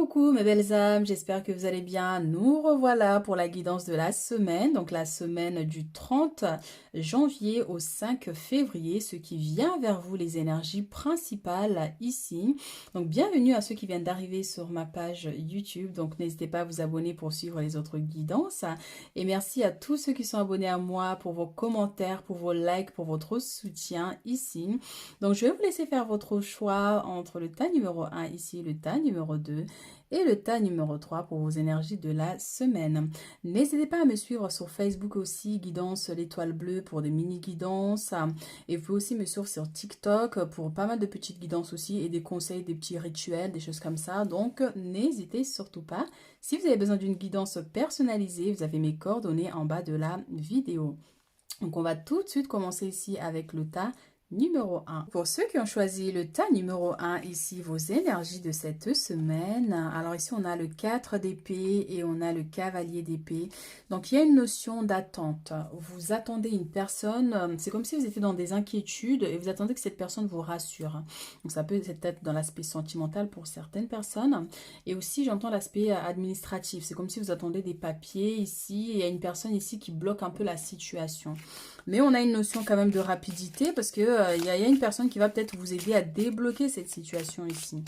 Coucou mes belles âmes, j'espère que vous allez bien. Nous revoilà pour la guidance de la semaine, donc la semaine du 30 janvier au 5 février, ce qui vient vers vous, les énergies principales ici. Donc bienvenue à ceux qui viennent d'arriver sur ma page YouTube, donc n'hésitez pas à vous abonner pour suivre les autres guidances. Et merci à tous ceux qui sont abonnés à moi pour vos commentaires, pour vos likes, pour votre soutien ici. Donc je vais vous laisser faire votre choix entre le tas numéro 1 ici, le tas numéro 2 et le tas numéro 3 pour vos énergies de la semaine. N'hésitez pas à me suivre sur Facebook aussi, Guidance l'étoile bleue pour des mini guidances. Et vous pouvez aussi me suivre sur TikTok pour pas mal de petites guidances aussi et des conseils, des petits rituels, des choses comme ça. Donc n'hésitez surtout pas. Si vous avez besoin d'une guidance personnalisée, vous avez mes coordonnées en bas de la vidéo. Donc on va tout de suite commencer ici avec le tas numéro 1. Pour ceux qui ont choisi le tas numéro 1, ici vos énergies de cette semaine. Alors ici on a le 4 d'épée et on a le cavalier d'épée. Donc il y a une notion d'attente. Vous attendez une personne, c'est comme si vous étiez dans des inquiétudes et vous attendez que cette personne vous rassure. Donc ça peut être dans l'aspect sentimental pour certaines personnes. Et aussi j'entends l'aspect administratif. C'est comme si vous attendez des papiers ici et il y a une personne ici qui bloque un peu la situation. Mais on a une notion quand même de rapidité parce que il y a une personne qui va peut-être vous aider à débloquer cette situation ici.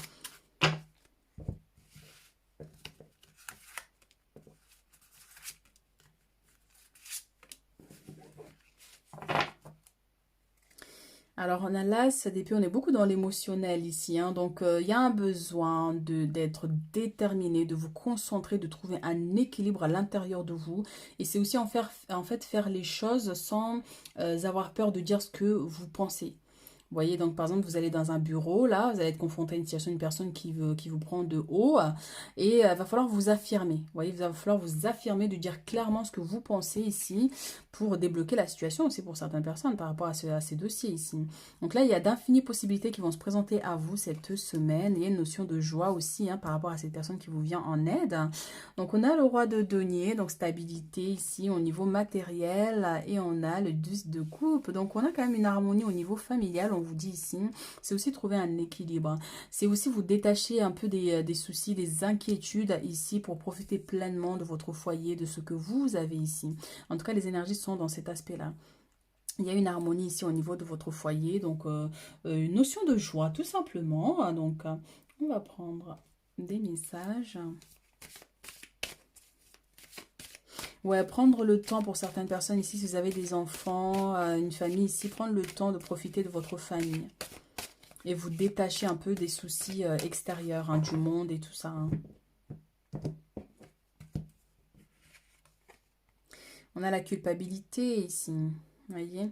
Alors, on a l'as d'épée, on est beaucoup dans l'émotionnel ici. Donc, il y a un besoin d'être déterminé, de vous concentrer, de trouver un équilibre à l'intérieur de vous. Et c'est aussi en fait faire les choses sans avoir peur de dire ce que vous pensez. Vous voyez, donc par exemple, vous allez dans un bureau, là, vous allez être confronté à une situation, une personne qui vous prend de haut, et il va falloir vous affirmer. Vous voyez, il va falloir vous affirmer, de dire clairement ce que vous pensez ici, pour débloquer la situation aussi pour certaines personnes par rapport à ces dossiers ici. Donc là, il y a d'infinies possibilités qui vont se présenter à vous cette semaine. Il y a une notion de joie aussi par rapport à cette personne qui vous vient en aide. Donc on a le roi de denier, donc stabilité ici au niveau matériel, et on a le 10 de coupe. Donc on a quand même une harmonie au niveau familial, on vous dit ici. C'est aussi trouver un équilibre. C'est aussi vous détacher un peu des soucis, des inquiétudes ici pour profiter pleinement de votre foyer, de ce que vous avez ici. En tout cas, les énergies sont dans cet aspect-là. Il y a une harmonie ici au niveau de votre foyer, donc une notion de joie tout simplement. Donc on va prendre des messages. Ouais, prendre le temps pour certaines personnes ici, si vous avez des enfants, une famille ici, prendre le temps de profiter de votre famille. Et vous détacher un peu des soucis extérieurs, du monde et tout ça. On a la culpabilité ici, vous voyez.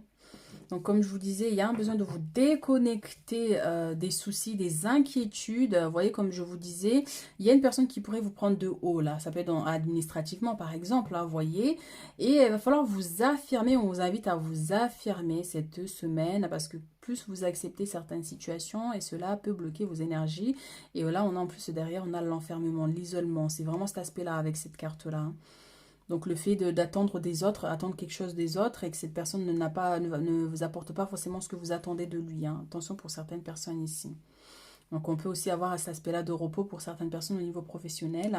Donc, comme je vous disais, il y a un besoin de vous déconnecter des soucis, des inquiétudes. Vous voyez, comme je vous disais, il y a une personne qui pourrait vous prendre de haut, là. Ça peut être administrativement, par exemple, là, vous voyez. Et il va falloir vous affirmer. On vous invite à vous affirmer cette semaine parce que plus vous acceptez certaines situations et cela peut bloquer vos énergies. Et là, on a en plus derrière, on a l'enfermement, l'isolement. C'est vraiment cet aspect-là avec cette carte-là. Donc le fait d'attendre des autres, attendre quelque chose des autres et que cette personne ne vous apporte pas forcément ce que vous attendez de lui. Attention pour certaines personnes ici. Donc on peut aussi avoir cet aspect-là de repos pour certaines personnes au niveau professionnel.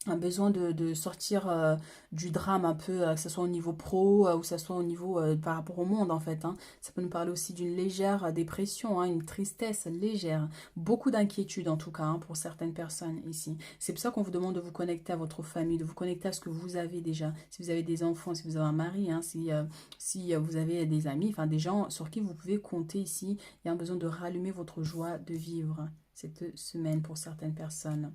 Un besoin de sortir du drame un peu, que ce soit au niveau pro ou que ce soit au niveau par rapport au monde en fait. Ça peut nous parler aussi d'une légère dépression, une tristesse légère, beaucoup d'inquiétude en tout cas pour certaines personnes ici. C'est pour ça qu'on vous demande de vous connecter à votre famille, de vous connecter à ce que vous avez déjà. Si vous avez des enfants, si vous avez un mari, si vous avez des amis, enfin des gens sur qui vous pouvez compter ici, il y a un besoin de rallumer votre joie de vivre cette semaine pour certaines personnes.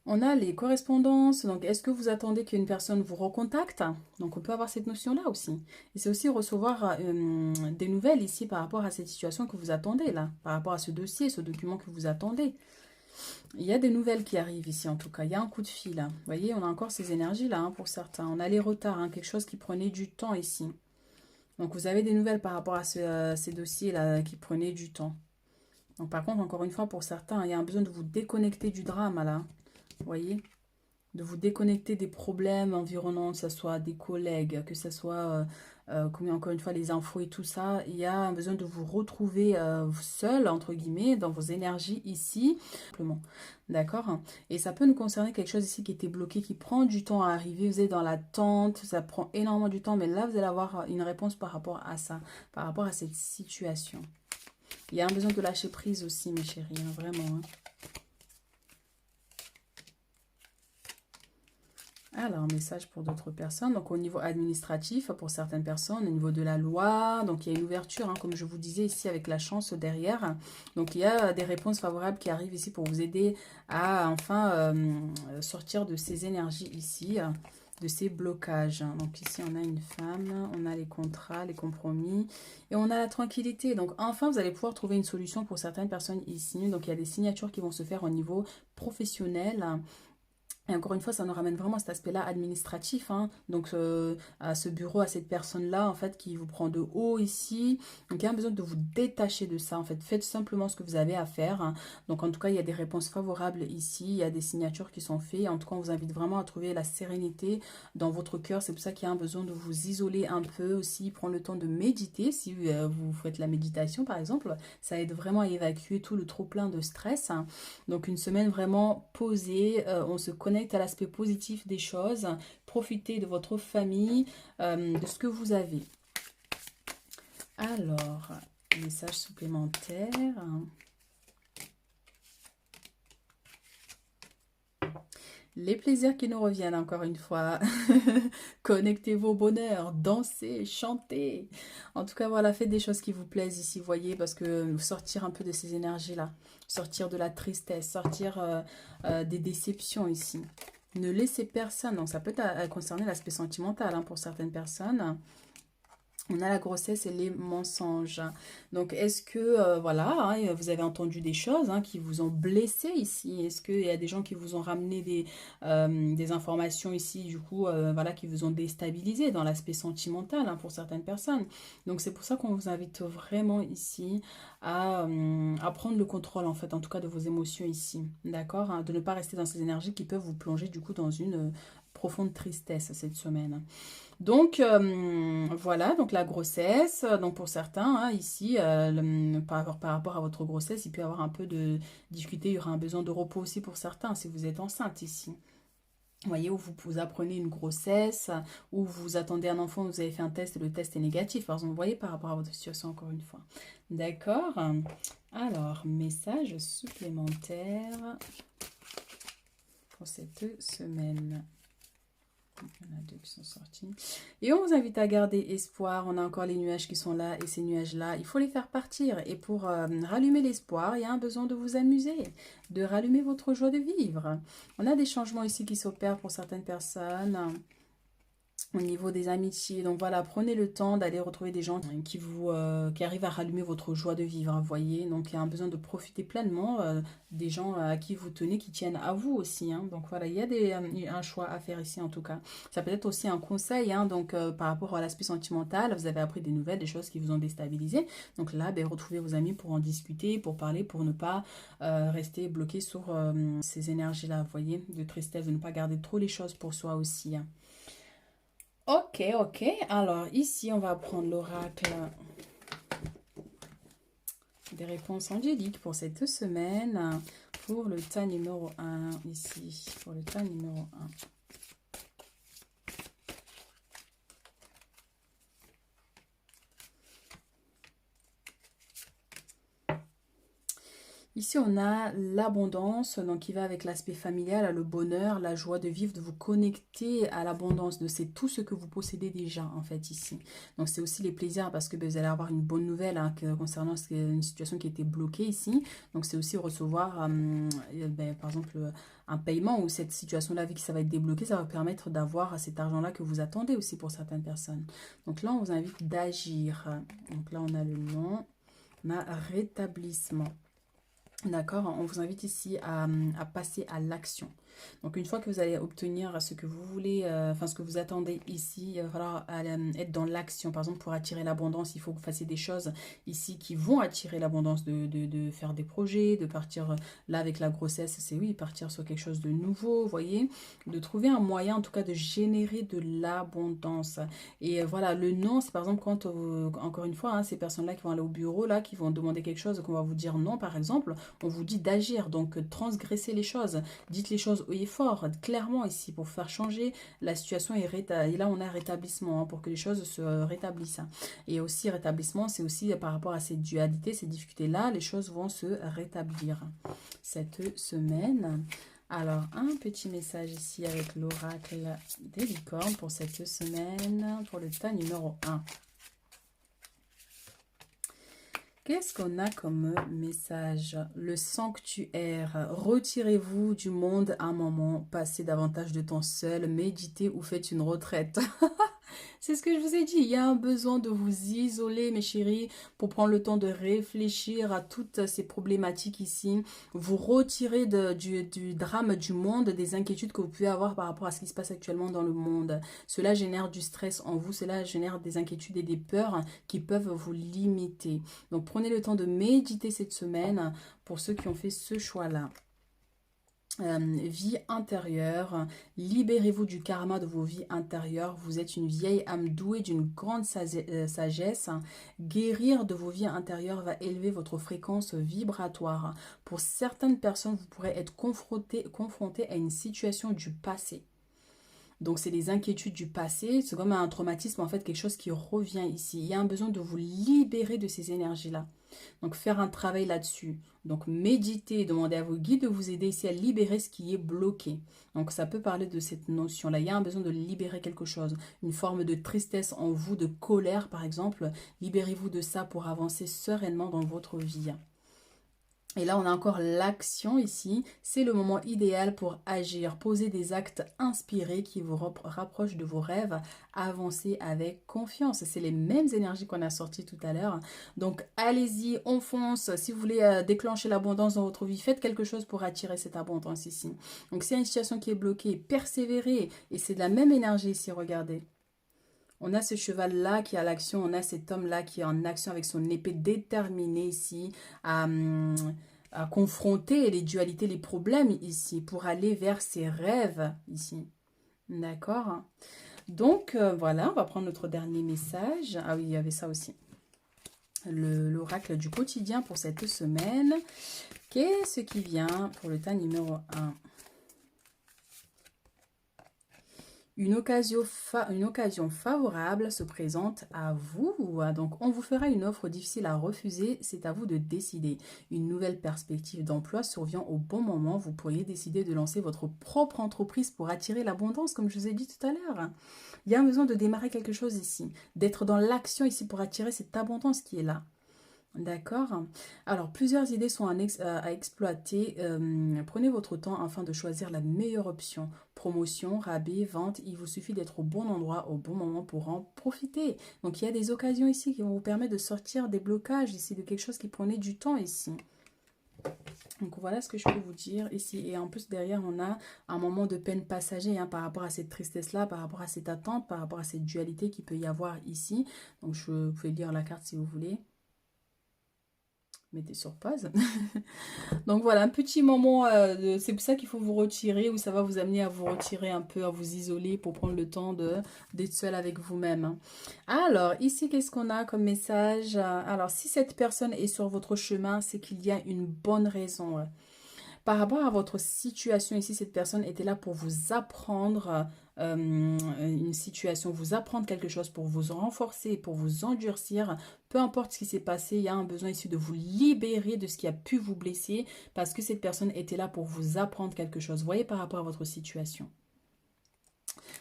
On a les correspondances, donc est-ce que vous attendez qu'une personne vous recontacte? Donc on peut avoir cette notion-là aussi. Et c'est aussi recevoir des nouvelles ici par rapport à cette situation que vous attendez là, par rapport à ce dossier, ce document que vous attendez. Il y a des nouvelles qui arrivent ici en tout cas, il y a un coup de fil. Vous voyez, on a encore ces énergies-là pour certains. On a les retards, quelque chose qui prenait du temps ici. Donc vous avez des nouvelles par rapport à ces dossiers-là qui prenaient du temps. Donc par contre, encore une fois, pour certains, il y a un besoin de vous déconnecter du drame, là. Vous voyez? De vous déconnecter des problèmes environnants, que ce soit des collègues, que ce soit, comme encore une fois, les infos et tout ça. Il y a un besoin de vous retrouver seul, entre guillemets, dans vos énergies ici. Simplement. D'accord? Et ça peut nous concerner quelque chose ici qui était bloqué, qui prend du temps à arriver. Vous êtes dans l'attente, ça prend énormément du temps, mais là, vous allez avoir une réponse par rapport à ça, par rapport à cette situation. Il y a un besoin de lâcher prise aussi, mes chéris, hein, vraiment. Hein. Alors, message pour d'autres personnes. Donc, au niveau administratif, pour certaines personnes, au niveau de la loi, donc il y a une ouverture, hein, comme je vous disais ici, avec la chance derrière. Donc, il y a des réponses favorables qui arrivent ici pour vous aider à enfin sortir de ces énergies ici, de ces blocages. Donc, ici, on a une femme, on a les contrats, les compromis et on a la tranquillité. Donc, enfin, vous allez pouvoir trouver une solution pour certaines personnes ici. Donc, il y a des signatures qui vont se faire au niveau professionnel. Et encore une fois, ça nous ramène vraiment à cet aspect-là administratif, hein. Donc, à ce bureau, à cette personne-là, en fait, qui vous prend de haut ici. Donc, il y a besoin de vous détacher de ça, en fait. Faites simplement ce que vous avez à faire, hein. Donc, en tout cas, il y a des réponses favorables ici. Il y a des signatures qui sont faites. En tout cas, on vous invite vraiment à trouver la sérénité dans votre cœur. C'est pour ça qu'il y a un besoin de vous isoler un peu aussi. Prendre le temps de méditer. Si vous faites la méditation, par exemple, ça aide vraiment à évacuer tout le trop-plein de stress, hein. Donc, une semaine vraiment posée. On se connecte à l'aspect positif des choses, profitez de votre famille, de ce que vous avez. Alors, message supplémentaire. Les plaisirs qui nous reviennent encore une fois. Connectez-vous au bonheur, dansez, chantez. En tout cas, voilà, faites des choses qui vous plaisent ici, voyez, parce que sortir un peu de ces énergies-là, sortir de la tristesse, sortir des déceptions ici. Ne laissez personne, donc ça peut concerner l'aspect sentimental hein, pour certaines personnes. On a la grossesse et les mensonges. Donc, est-ce que, voilà, hein, vous avez entendu des choses hein, qui vous ont blessé ici? Est-ce qu'il y a des gens qui vous ont ramené des informations ici, du coup, voilà, qui vous ont déstabilisé dans l'aspect sentimental hein, pour certaines personnes? Donc, c'est pour ça qu'on vous invite vraiment ici à prendre le contrôle, en fait, en tout cas, de vos émotions ici. D'accord? Hein, de ne pas rester dans ces énergies qui peuvent vous plonger, du coup, dans une profonde tristesse cette semaine. Donc, voilà, donc la grossesse, donc pour certains, hein, ici, par rapport à votre grossesse, il peut y avoir un peu de difficulté, il y aura un besoin de repos aussi pour certains, si vous êtes enceinte ici. Vous voyez, où vous apprenez une grossesse, ou vous attendez un enfant, vous avez fait un test et le test est négatif. Par exemple, vous voyez par rapport à votre situation encore une fois. D'accord? Alors, message supplémentaire pour cette semaine. Il y en a deux qui sont sortis. Et on vous invite à garder espoir. On a encore les nuages qui sont là et ces nuages-là, il faut les faire partir. Et pour rallumer l'espoir, il y a un besoin de vous amuser, de rallumer votre joie de vivre. On a des changements ici qui s'opèrent pour certaines personnes au niveau des amitiés. Donc voilà, prenez le temps d'aller retrouver des gens qui arrivent à rallumer votre joie de vivre, vous voyez. Donc il y a un besoin de profiter pleinement des gens à qui vous tenez, qui tiennent à vous aussi, hein. Donc voilà, il y a un choix à faire ici en tout cas. Ça peut être aussi un conseil, hein, donc par rapport à l'aspect sentimental, vous avez appris des nouvelles, des choses qui vous ont déstabilisé. Donc là, ben, retrouvez vos amis pour en discuter, pour parler, pour ne pas rester bloqué sur ces énergies-là, vous voyez, de tristesse, de ne pas garder trop les choses pour soi aussi, hein. Ok, ok. Alors ici, on va prendre l'oracle des réponses angéliques pour cette semaine. Pour le tas numéro 1, ici, pour le tas numéro 1. Ici, on a l'abondance, donc qui va avec l'aspect familial, le bonheur, la joie de vivre, de vous connecter à l'abondance, de c'est tout ce que vous possédez déjà, en fait, ici. Donc, c'est aussi les plaisirs parce que ben, vous allez avoir une bonne nouvelle hein, concernant une situation qui était bloquée ici. Donc, c'est aussi recevoir, ben, par exemple, un paiement ou cette situation-là, vu que ça va être débloqué, ça va permettre d'avoir cet argent-là que vous attendez aussi pour certaines personnes. Donc là, on vous invite d'agir. Donc là, on a le nom, on a rétablissement. D'accord? On vous invite ici à passer à l'action. Donc, une fois que vous allez obtenir ce que vous voulez, enfin ce que vous attendez ici, il va falloir être dans l'action. Par exemple, pour attirer l'abondance, il faut que vous fassiez des choses ici qui vont attirer l'abondance, de faire des projets, de partir là avec la grossesse, c'est oui, partir sur quelque chose de nouveau, vous voyez, de trouver un moyen en tout cas de générer de l'abondance. Et voilà, le non, c'est par exemple quand, encore une fois, hein, ces personnes-là qui vont aller au bureau, là, qui vont demander quelque chose, qu'on va vous dire non, par exemple, on vous dit d'agir, donc transgresser les choses. Dites les choses haut et fort, clairement ici, pour faire changer la situation. Et là, on a rétablissement, hein, pour que les choses se rétablissent. Et aussi, rétablissement, c'est aussi par rapport à ces dualités, ces difficultés-là, les choses vont se rétablir cette semaine. Alors, un petit message ici avec l'oracle des licornes pour cette semaine, pour le tas numéro 1. Qu'est-ce qu'on a comme message? Le sanctuaire. Retirez-vous du monde un moment, passez davantage de temps seul, méditez ou faites une retraite. C'est ce que je vous ai dit. Il y a un besoin de vous isoler, mes chéris, pour prendre le temps de réfléchir à toutes ces problématiques ici. Vous retirer du drame du monde, des inquiétudes que vous pouvez avoir par rapport à ce qui se passe actuellement dans le monde. Cela génère du stress en vous, cela génère des inquiétudes et des peurs qui peuvent vous limiter. Donc prenez le temps de méditer cette semaine pour ceux qui ont fait ce choix-là. Vie intérieure, libérez-vous du karma de vos vies intérieures. Vous êtes une vieille âme douée d'une grande sagesse. Guérir de vos vies intérieures va élever votre fréquence vibratoire. Pour certaines personnes, vous pourrez être confronté à une situation du passé. Donc, c'est les inquiétudes du passé. C'est comme un traumatisme, en fait, quelque chose qui revient ici. Il y a un besoin de vous libérer de ces énergies-là. Donc, faire un travail là-dessus. Donc, méditer, demander à vos guides de vous aider ici à libérer ce qui est bloqué. Donc, ça peut parler de cette notion-là. Il y a un besoin de libérer quelque chose. Une forme de tristesse en vous, de colère, par exemple. Libérez-vous de ça pour avancer sereinement dans votre vie. Et là, on a encore l'action ici. C'est le moment idéal pour agir. Poser des actes inspirés qui vous rapprochent de vos rêves. Avancez avec confiance. C'est les mêmes énergies qu'on a sorties tout à l'heure. Donc, allez-y, on fonce. Si vous voulez déclencher l'abondance dans votre vie, faites quelque chose pour attirer cette abondance ici. Donc, s'il y a une situation qui est bloquée, persévérez. Et c'est de la même énergie ici, regardez. On a ce cheval-là qui est à l'action, on a cet homme-là qui est en action avec son épée déterminée ici à confronter les dualités, les problèmes ici pour aller vers ses rêves ici. D'accord? Donc voilà, on va prendre notre dernier message. Ah oui, il y avait ça aussi. L'oracle du quotidien pour cette semaine. Qu'est-ce qui vient pour le tas numéro 1? Une occasion favorable se présente à vous. Donc, on vous fera une offre difficile à refuser. C'est à vous de décider. Une nouvelle perspective d'emploi survient au bon moment. Vous pourriez décider de lancer votre propre entreprise pour attirer l'abondance, comme je vous ai dit tout à l'heure. Il y a un besoin de démarrer quelque chose ici, d'être dans l'action ici pour attirer cette abondance qui est là. D'accord. Alors, plusieurs idées sont à exploiter. Prenez votre temps afin de choisir la meilleure option. Promotion, rabais, vente, il vous suffit d'être au bon endroit, au bon moment pour en profiter. Donc, il y a des occasions ici qui vont vous permettre de sortir des blocages ici, de quelque chose qui prenait du temps ici. Donc, voilà ce que je peux vous dire ici. Et en plus, derrière, on a un moment de peine passager par rapport à cette tristesse-là, par rapport à cette attente, par rapport à cette dualité qu'il peut y avoir ici. Donc, vous pouvez lire la carte si vous voulez. Mettez sur pause. Donc voilà, un petit moment, c'est pour ça qu'il faut vous retirer, ou ça va vous amener à vous retirer un peu, à vous isoler pour prendre le temps d'être seul avec vous-même. Alors, ici, qu'est-ce qu'on a comme message? Alors, si cette personne est sur votre chemin, c'est qu'il y a une bonne raison. Par rapport à votre situation ici, cette personne était là pour vous apprendre une situation, vous apprendre quelque chose, pour vous renforcer, pour vous endurcir. Peu importe ce qui s'est passé, il y a un besoin ici de vous libérer de ce qui a pu vous blesser parce que cette personne était là pour vous apprendre quelque chose. Voyez par rapport à votre situation.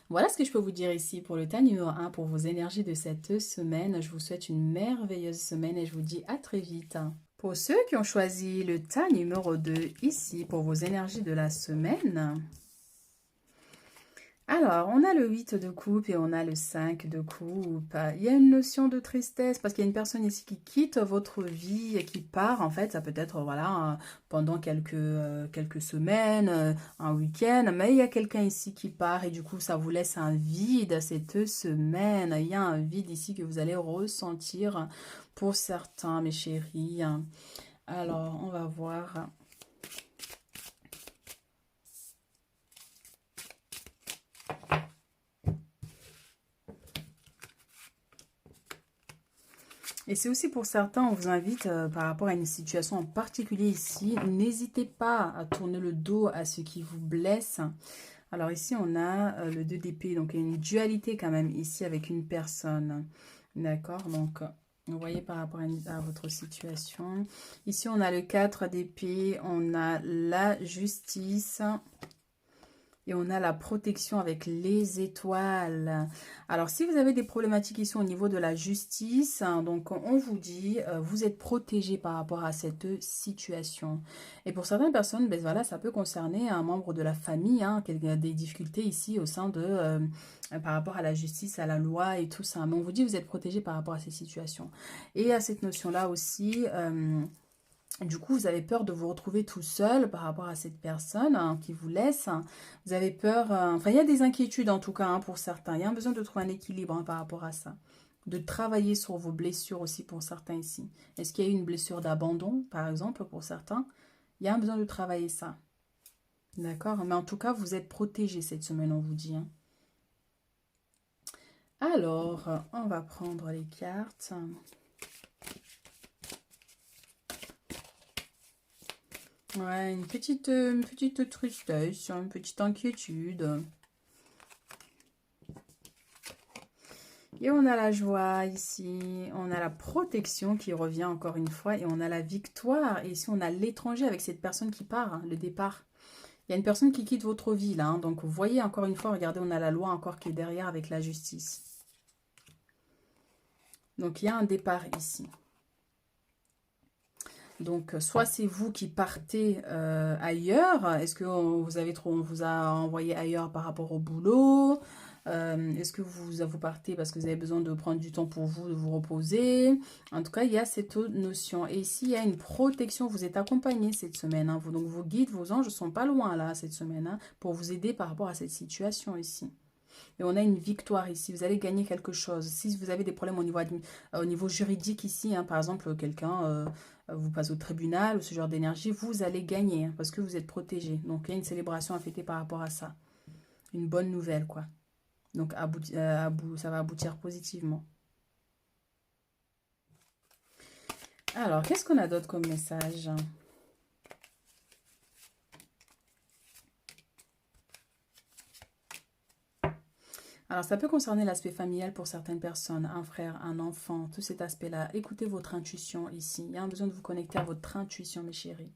Voilà ce que je peux vous dire ici pour le tas numéro 1, pour vos énergies de cette semaine. Je vous souhaite une merveilleuse semaine et je vous dis à très vite. Pour ceux qui ont choisi le tas numéro 2 ici, pour vos énergies de la semaine. Alors, on a le 8 de coupe et on a le 5 de coupe. Il y a une notion de tristesse parce qu'il y a une personne ici qui quitte votre vie et qui part. En fait, ça peut être, voilà, pendant quelques semaines, un week-end. Mais il y a quelqu'un ici qui part et du coup, ça vous laisse un vide cette semaine. Il y a un vide ici que vous allez ressentir pour certains, mes chéris. Alors, on va voir. Et c'est aussi pour certains, on vous invite par rapport à une situation en particulier ici, n'hésitez pas à tourner le dos à ce qui vous blesse. Alors ici, on a le 2 d'épée, donc il y a une dualité quand même ici avec une personne. D'accord, donc vous voyez par rapport à votre situation. Ici, on a le 4 d'épée, on a la justice. Et on a la protection avec les étoiles. Alors, si vous avez des problématiques ici au niveau de la justice, hein, donc on vous dit, vous êtes protégé par rapport à cette situation. Et pour certaines personnes, ben voilà, ça peut concerner un membre de la famille, hein, qui a des difficultés ici au sein de, par rapport à la justice, à la loi et tout ça. Mais on vous dit, vous êtes protégé par rapport à ces situations. Et à cette notion-là aussi, du coup, vous avez peur de vous retrouver tout seul par rapport à cette personne hein, qui vous laisse. Vous avez peur, enfin il y a des inquiétudes en tout cas hein, pour certains. Il y a un besoin de trouver un équilibre hein, par rapport à ça. De travailler sur vos blessures aussi pour certains ici. Est-ce qu'il y a eu une blessure d'abandon par exemple pour certains? Il y a un besoin de travailler ça. D'accord? Mais en tout cas, vous êtes protégé cette semaine, on vous dit. Hein. Alors, on va prendre les cartes. Ouais, une petite tristesse, une petite inquiétude. Et on a la joie ici, on a la protection qui revient encore une fois et on a la victoire. Et ici, on a l'étranger avec cette personne qui part, hein, le départ. Il y a une personne qui quitte votre vie là, hein, donc vous voyez encore une fois, regardez, on a la loi encore qui est derrière avec la justice. Donc il y a un départ ici. Donc, soit c'est vous qui partez ailleurs. Est-ce que on vous a envoyé ailleurs par rapport au boulot? Est-ce que vous partez parce que vous avez besoin de prendre du temps pour vous, de vous reposer? En tout cas, il y a cette notion. Et ici, il y a une protection. Vous êtes accompagné cette semaine. Hein. Donc, vos guides, vos anges ne sont pas loin là cette semaine hein, pour vous aider par rapport à cette situation ici. Et on a une victoire ici. Vous allez gagner quelque chose. Si vous avez des problèmes au niveau juridique ici, hein, par exemple, quelqu'un vous passe au tribunal ou ce genre d'énergie, vous allez gagner hein, parce que vous êtes protégé. Donc, il y a une célébration à fêter par rapport à ça. Une bonne nouvelle, quoi. Donc, ça va aboutir positivement. Alors, qu'est-ce qu'on a d'autre comme message? Alors, ça peut concerner l'aspect familial pour certaines personnes, un frère, un enfant, tout cet aspect-là. Écoutez votre intuition ici. Il y a un besoin de vous connecter à votre intuition, mes chéris.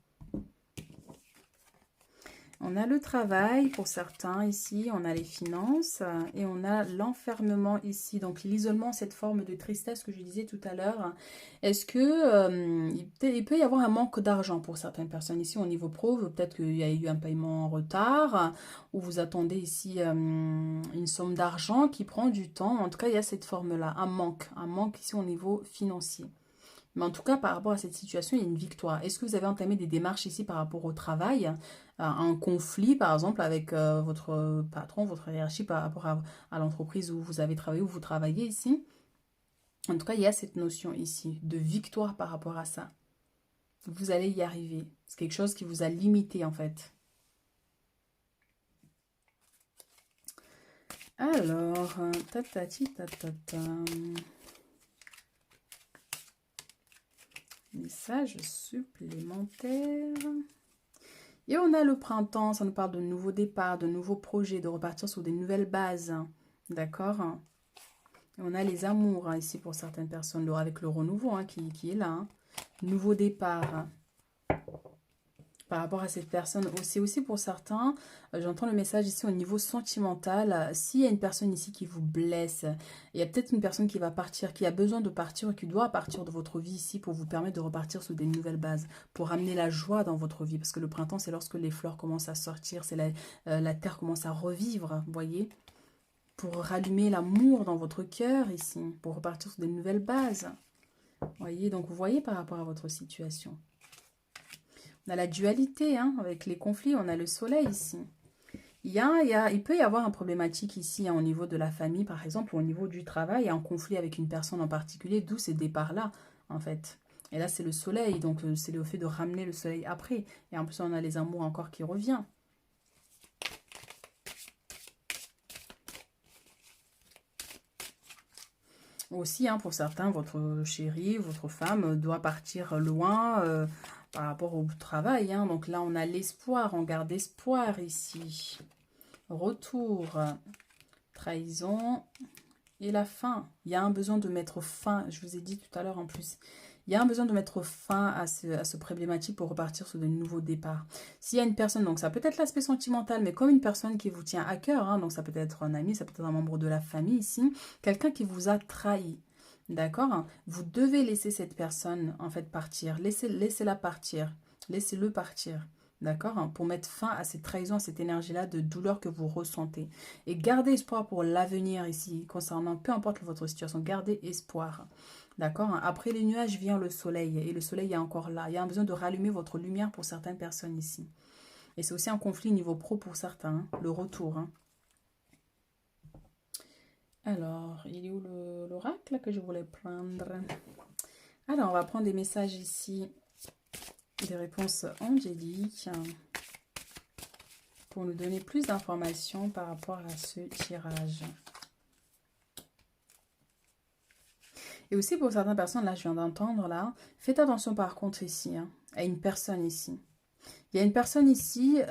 On a le travail pour certains ici, on a les finances et on a l'enfermement ici. Donc l'isolement, cette forme de tristesse que je disais tout à l'heure. Est-ce que il peut y avoir un manque d'argent pour certaines personnes ici au niveau pro? Peut-être qu'il y a eu un paiement en retard ou vous attendez ici une somme d'argent qui prend du temps. En tout cas, il y a cette forme-là, un manque ici au niveau financier. Mais en tout cas, par rapport à cette situation, il y a une victoire. Est-ce que vous avez entamé des démarches ici par rapport au travail, un conflit par exemple avec votre patron, votre hiérarchie par rapport à l'entreprise où vous avez travaillé, où vous travaillez ici? En tout cas, il y a cette notion ici de victoire par rapport à ça. Vous allez y arriver. C'est quelque chose qui vous a limité en fait. Alors, tatati tatata. Message supplémentaire. Et on a le printemps, ça nous parle de nouveaux départs, de nouveaux projets, de repartir sur des nouvelles bases. D'accord? Et on a les amours hein, ici pour certaines personnes, avec le renouveau hein, qui est là. Hein. Nouveau départ. Par rapport à cette personne, c'est aussi pour certains, j'entends le message ici au niveau sentimental, s'il y a une personne ici qui vous blesse, il y a peut-être une personne qui va partir, qui a besoin de partir et qui doit partir de votre vie ici pour vous permettre de repartir sur des nouvelles bases, pour amener la joie dans votre vie, parce que le printemps c'est lorsque les fleurs commencent à sortir, c'est la terre commence à revivre, vous voyez. pour rallumer l'amour dans votre cœur ici, pour repartir sur de nouvelles bases. Voyez, donc vous voyez par rapport à votre situation. On a la dualité, hein, avec les conflits, on a le soleil ici. Il peut y avoir une problématique ici, hein, au niveau de la famille, par exemple, ou au niveau du travail, un conflit avec une personne en particulier, d'où ces départs-là, en fait. Et là, c'est le soleil, donc c'est le fait de ramener le soleil après. Et en plus, on a les amours encore qui revient. Aussi, hein, pour certains, votre chéri, votre femme doit partir loin par rapport au travail. Hein. Donc là, on a l'espoir, on garde espoir ici. Retour, trahison et la fin. Il y a un besoin de mettre fin, je vous ai dit tout à l'heure en plus. Il y a un besoin de mettre fin à ce problématique pour repartir sur de nouveaux départs. S'il y a une personne, donc ça peut être l'aspect sentimental, mais comme une personne qui vous tient à cœur, hein, donc ça peut être un ami, ça peut être un membre de la famille ici, quelqu'un qui vous a trahi. D'accord? Vous devez laisser cette personne en fait partir. Laissez-la partir. Laissez-le partir. D'accord? Pour mettre fin à cette trahison, à cette énergie-là de douleur que vous ressentez. Et gardez espoir pour l'avenir ici, concernant peu importe votre situation. Gardez espoir. D'accord? Après les nuages vient le soleil. Et le soleil est encore là. Il y a un besoin de rallumer votre lumière pour certaines personnes ici. Et c'est aussi un conflit niveau pro pour certains. Hein, le retour. Hein. Alors, il est où l'oracle que je voulais prendre? Alors, on va prendre des messages ici. Des réponses angéliques. Pour nous donner plus d'informations par rapport à ce tirage. Et aussi pour certaines personnes, là je viens d'entendre, là, faites attention par contre ici, hein, à une personne ici. Il y a une personne ici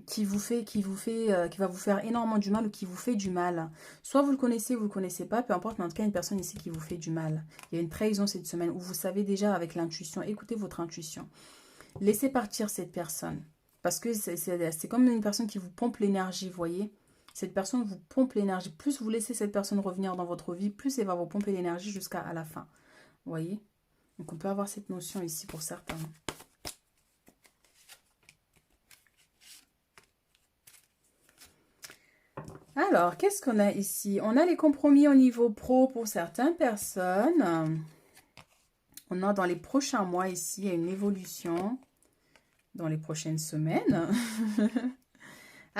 qui va vous faire énormément du mal ou qui vous fait du mal. Soit vous le connaissez ou vous ne le connaissez pas, peu importe, mais en tout cas une personne ici qui vous fait du mal. Il y a une trahison cette semaine où vous savez déjà avec l'intuition, écoutez votre intuition. Laissez partir cette personne. Parce que c'est comme une personne qui vous pompe l'énergie, vous voyez. Cette personne vous pompe l'énergie. Plus vous laissez cette personne revenir dans votre vie, plus elle va vous pomper l'énergie jusqu'à la fin. Vous voyez? Donc on peut avoir cette notion ici pour certains. Alors, qu'est-ce qu'on a ici? On a les compromis au niveau pro pour certaines personnes. On a dans les prochains mois ici une évolution. Dans les prochaines semaines.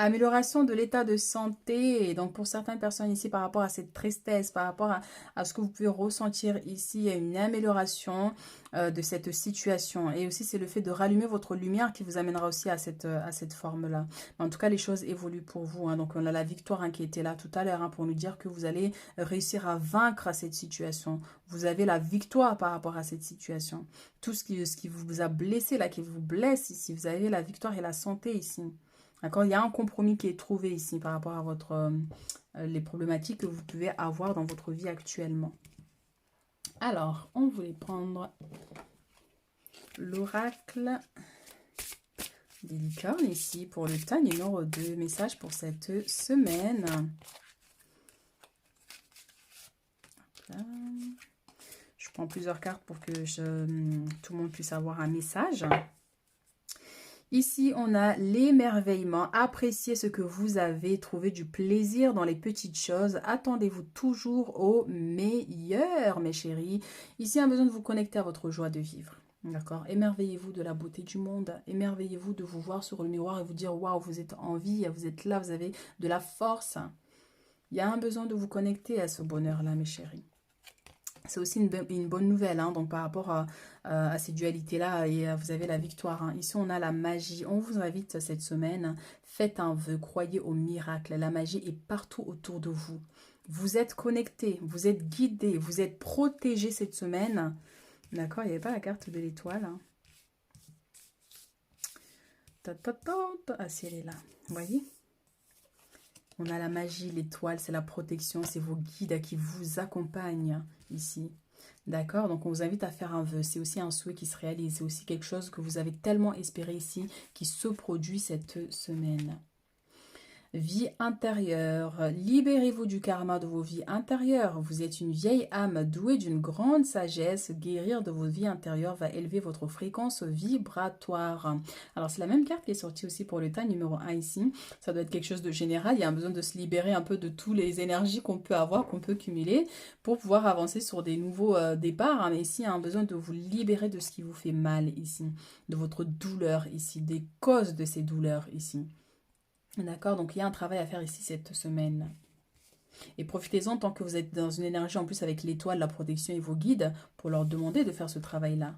Amélioration de l'état de santé. Et donc, pour certaines personnes ici, par rapport à cette tristesse, par rapport à ce que vous pouvez ressentir ici, il y a une amélioration de cette situation. Et aussi, c'est le fait de rallumer votre lumière qui vous amènera aussi à cette forme-là. En tout cas, les choses évoluent pour vous. Hein. Donc, on a la victoire hein, qui était là tout à l'heure hein, pour nous dire que vous allez réussir à vaincre cette situation. Vous avez la victoire par rapport à cette situation. Tout ce qui vous a blessé, là, qui vous blesse ici, vous avez la victoire et la santé ici. D'accord? Il y a un compromis qui est trouvé ici par rapport à les problématiques que vous pouvez avoir dans votre vie actuellement. Alors, on voulait prendre l'oracle des licornes ici pour le tas numéro 2. Message pour cette semaine. Je prends plusieurs cartes pour que tout le monde puisse avoir un message. Ici, on a l'émerveillement. Appréciez ce que vous avez. Trouvez du plaisir dans les petites choses. Attendez-vous toujours au meilleur, mes chéris. Ici, un besoin de vous connecter à votre joie de vivre. D'accord? Émerveillez-vous de la beauté du monde. Émerveillez-vous de vous voir sur le miroir et vous dire, waouh, vous êtes en vie, vous êtes là, vous avez de la force. Il y a un besoin de vous connecter à ce bonheur-là, mes chéris. C'est aussi une bonne nouvelle, hein, donc par rapport à ces dualités-là, et vous avez la victoire. Hein. Ici, on a la magie. On vous invite cette semaine, faites un vœu, croyez au miracle. La magie est partout autour de vous. Vous êtes connectés, vous êtes guidés, vous êtes protégés cette semaine. D'accord, il n'y avait pas la carte de l'étoile. Hein. Ah, si, elle est là. Vous voyez ? On a la magie, l'étoile, c'est la protection, c'est vos guides qui vous accompagnent ici. D'accord? Donc, on vous invite à faire un vœu. C'est aussi un souhait qui se réalise. C'est aussi quelque chose que vous avez tellement espéré ici qui se produit cette semaine. Vie intérieure. Libérez-vous du karma de vos vies intérieures. Vous êtes une vieille âme douée d'une grande sagesse. Guérir de vos vies intérieures va élever votre fréquence vibratoire. Alors, c'est la même carte qui est sortie aussi pour le tas numéro 1 ici. Ça doit être quelque chose de général. Il y a un besoin de se libérer un peu de toutes les énergies qu'on peut avoir, qu'on peut cumuler pour pouvoir avancer sur des nouveaux départs. Mais ici, il y a un besoin de vous libérer de ce qui vous fait mal ici, de votre douleur ici, des causes de ces douleurs ici. D'accord, donc il y a un travail à faire ici cette semaine. Et profitez-en tant que vous êtes dans une énergie en plus avec l'étoile, la protection et vos guides pour leur demander de faire ce travail-là.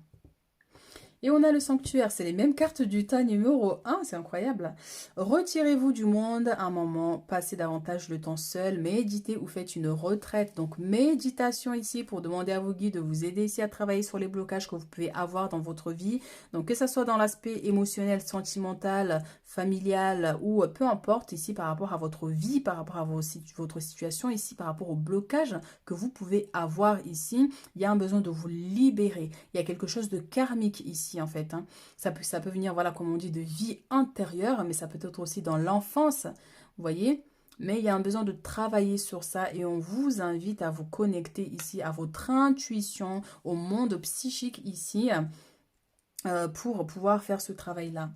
Et on a le sanctuaire, c'est les mêmes cartes du tas numéro 1, c'est incroyable. Retirez-vous du monde un moment, passez davantage le temps seul, méditez ou faites une retraite. Donc méditation ici pour demander à vos guides de vous aider ici à travailler sur les blocages que vous pouvez avoir dans votre vie. Donc que ce soit dans l'aspect émotionnel, sentimental, familial ou peu importe ici par rapport à votre vie, par rapport à votre situation ici, par rapport aux blocages que vous pouvez avoir ici. Il y a un besoin de vous libérer. Il y a quelque chose de karmique ici en fait. Hein. Ça peut venir, voilà, comme on dit, de vie intérieure, mais ça peut être aussi dans l'enfance, vous voyez. Mais il y a un besoin de travailler sur ça et on vous invite à vous connecter ici à votre intuition, au monde psychique ici, pour pouvoir faire ce travail-là.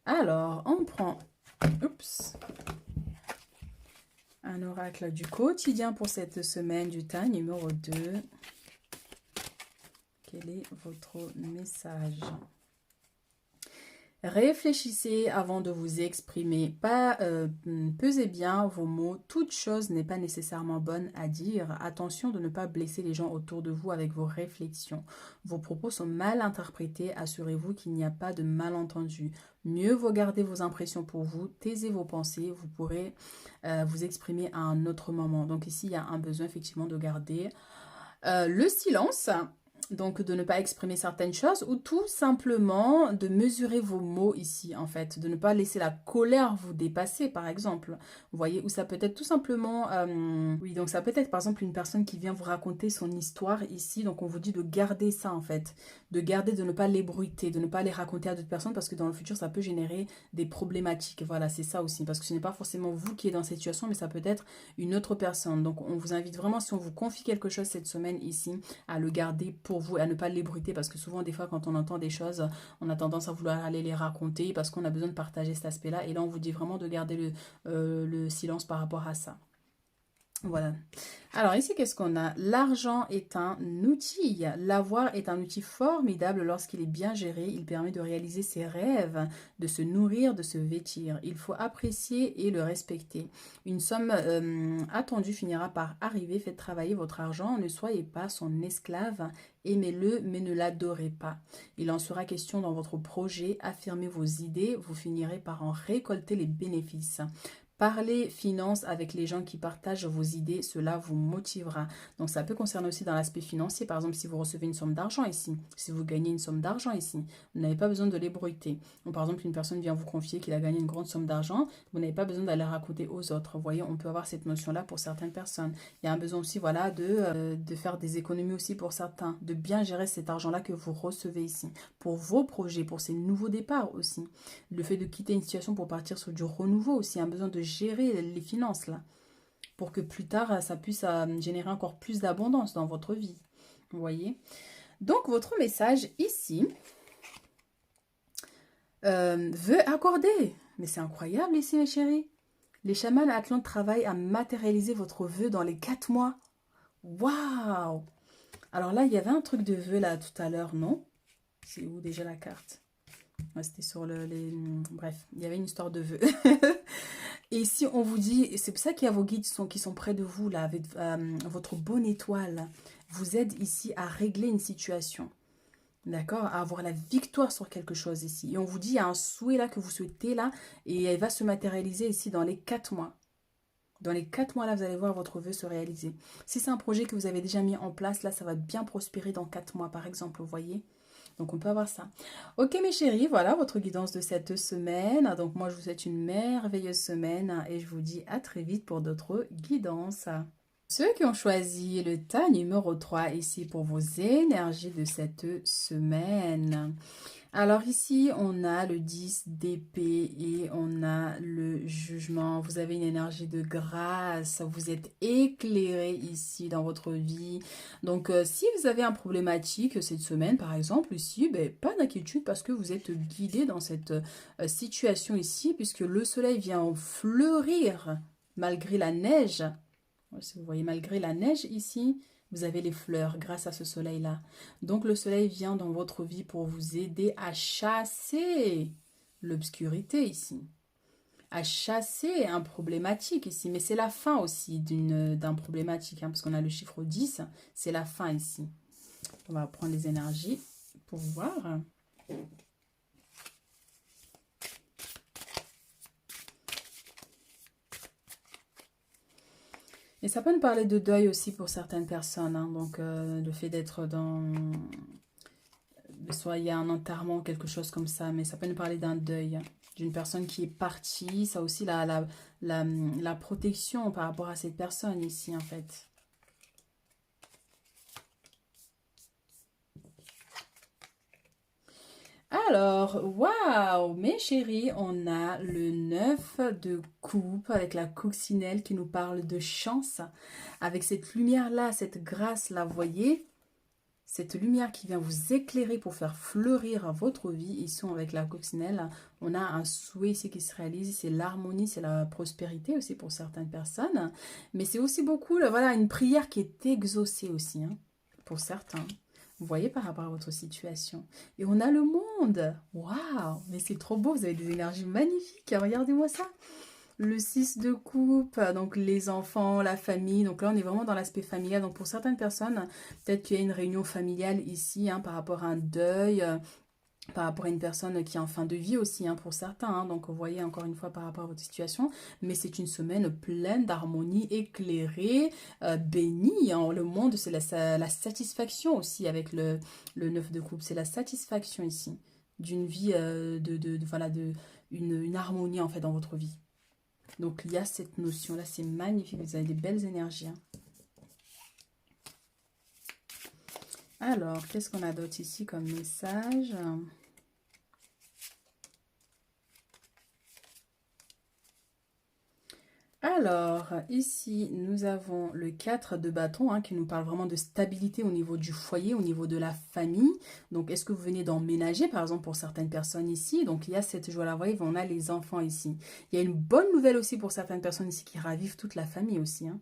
Alors, on prend un oracle du quotidien pour cette semaine du tas numéro 2. Quel est votre message? Réfléchissez avant de vous exprimer. Pesez bien vos mots. Toute chose n'est pas nécessairement bonne à dire. Attention de ne pas blesser les gens autour de vous avec vos réflexions. Vos propos sont mal interprétés. Assurez-vous qu'il n'y a pas de malentendu. Mieux vaut garder vos impressions pour vous. Taisez vos pensées. Vous pourrez vous exprimer à un autre moment. Donc ici, il y a un besoin effectivement de garder le silence. Donc, de ne pas exprimer certaines choses ou tout simplement de mesurer vos mots ici, en fait. De ne pas laisser la colère vous dépasser, par exemple. Vous voyez, ou ça peut être tout simplement... oui, donc ça peut être, par exemple, une personne qui vient vous raconter son histoire ici. Donc, on vous dit de garder ça, en fait. De garder, de ne pas l'ébruiter, de ne pas les raconter à d'autres personnes parce que dans le futur, ça peut générer des problématiques. Voilà, c'est ça aussi. Parce que ce n'est pas forcément vous qui êtes dans cette situation, mais ça peut être une autre personne. Donc, on vous invite vraiment, si on vous confie quelque chose cette semaine ici, à le garder pour vous et à ne pas l'ébruiter parce que souvent des fois quand on entend des choses on a tendance à vouloir aller les raconter parce qu'on a besoin de partager cet aspect là et là on vous dit vraiment de garder le silence par rapport à ça. Voilà. Alors ici, qu'est-ce qu'on a? L'argent est un outil. L'avoir est un outil formidable lorsqu'il est bien géré. Il permet de réaliser ses rêves, de se nourrir, de se vêtir. Il faut apprécier et le respecter. Une somme attendue finira par arriver. Faites travailler votre argent. Ne soyez pas son esclave. Aimez-le, mais ne l'adorez pas. Il en sera question dans votre projet. Affirmez vos idées. Vous finirez par en récolter les bénéfices. Parlez finances avec les gens qui partagent vos idées, cela vous motivera. Donc ça peut concerner aussi dans l'aspect financier. Par exemple, si vous recevez une somme d'argent ici, si vous gagnez une somme d'argent ici, vous n'avez pas besoin de l'ébruiter. Donc par exemple, une personne vient vous confier qu'il a gagné une grande somme d'argent, vous n'avez pas besoin d'aller raconter aux autres. Vous voyez, on peut avoir cette notion-là pour certaines personnes. Il y a un besoin aussi, voilà, de faire des économies aussi pour certains, de bien gérer cet argent-là que vous recevez ici, pour vos projets, pour ces nouveaux départs aussi. Le fait de quitter une situation pour partir sur du renouveau aussi, un besoin de gérer les finances là, pour que plus tard ça puisse générer encore plus d'abondance dans votre vie. Vous voyez? Donc votre message ici veut accorder. Mais c'est incroyable ici mes chéris. Les chamans Atlantes travaillent à matérialiser votre vœu dans les 4 mois. Waouh! Alors là, il y avait un truc de vœu là tout à l'heure, non? C'est où déjà la carte? C'était sur bref, il y avait une histoire de vœux. Et si on vous dit, c'est pour ça qu'il y a vos guides qui sont près de vous, là, avec votre bonne étoile, vous aide ici à régler une situation. D'accord? À avoir la victoire sur quelque chose ici. Et on vous dit, il y a un souhait là que vous souhaitez là, et elle va se matérialiser ici dans les 4 mois. Dans les 4 mois là, vous allez voir votre vœu se réaliser. Si c'est un projet que vous avez déjà mis en place, là, ça va bien prospérer dans 4 mois, par exemple, vous voyez? Donc, on peut avoir ça. Ok, mes chéris, voilà votre guidance de cette semaine. Donc, moi, je vous souhaite une merveilleuse semaine et je vous dis à très vite pour d'autres guidances. Ceux qui ont choisi le tas numéro 3 ici pour vos énergies de cette semaine. Alors ici, on a le 10 d'épée et on a le jugement. Vous avez une énergie de grâce. Vous êtes éclairé ici dans votre vie. Donc, si vous avez un problématique cette semaine, par exemple, ici, ben, pas d'inquiétude parce que vous êtes guidé dans cette situation ici, puisque le soleil vient fleurir malgré la neige. Si vous voyez, malgré la neige ici, vous avez les fleurs grâce à ce soleil-là. Donc le soleil vient dans votre vie pour vous aider à chasser l'obscurité ici, à chasser un problématique ici. Mais c'est la fin aussi d'un problématique, hein, parce qu'on a le chiffre 10, c'est la fin ici. On va prendre les énergies pour voir. Et ça peut nous parler de deuil aussi pour certaines personnes, hein. Donc le fait d'être dans... Soit il y a un enterrement, quelque chose comme ça, mais ça peut nous parler d'un deuil, d'une personne qui est partie. Ça aussi la protection par rapport à cette personne ici en fait. Alors, waouh, mes chéris, on a le 9 de coupe avec la coccinelle qui nous parle de chance. Avec cette lumière-là, cette grâce-là, vous voyez, cette lumière qui vient vous éclairer pour faire fleurir votre vie. Ici, avec la coccinelle, on a un souhait ici qui se réalise. C'est l'harmonie, c'est la prospérité aussi pour certaines personnes. Mais c'est aussi beaucoup, voilà, une prière qui est exaucée aussi, hein, pour certains. Vous voyez par rapport à votre situation. Et on a le monde. Waouh, mais c'est trop beau, vous avez des énergies magnifiques. Regardez-moi ça. Le 6 de coupe, donc les enfants, la famille. Donc là, on est vraiment dans l'aspect familial. Donc pour certaines personnes, peut-être qu'il y a une réunion familiale ici, hein, par rapport à un deuil, par rapport à une personne qui est en fin de vie aussi, hein, pour certains. Hein. Donc vous voyez encore une fois par rapport à votre situation. Mais c'est une semaine pleine d'harmonie, éclairée, bénie. Hein. Le monde, c'est la satisfaction aussi avec le 9 de coupe. C'est la satisfaction ici d'une vie, voilà, une harmonie en fait dans votre vie. Donc, il y a cette notion-là, c'est magnifique, vous avez des belles énergies. Hein. Alors, qu'est-ce qu'on a d'autre ici comme message ? Alors, ici, nous avons le 4 de bâton, hein, qui nous parle vraiment de stabilité au niveau du foyer, au niveau de la famille. Donc, est-ce que vous venez d'emménager, par exemple, pour certaines personnes ici? Donc, il y a cette joie-là, vous voyez, on a les enfants ici. Il y a une bonne nouvelle aussi pour certaines personnes ici qui ravivent toute la famille aussi. Hein.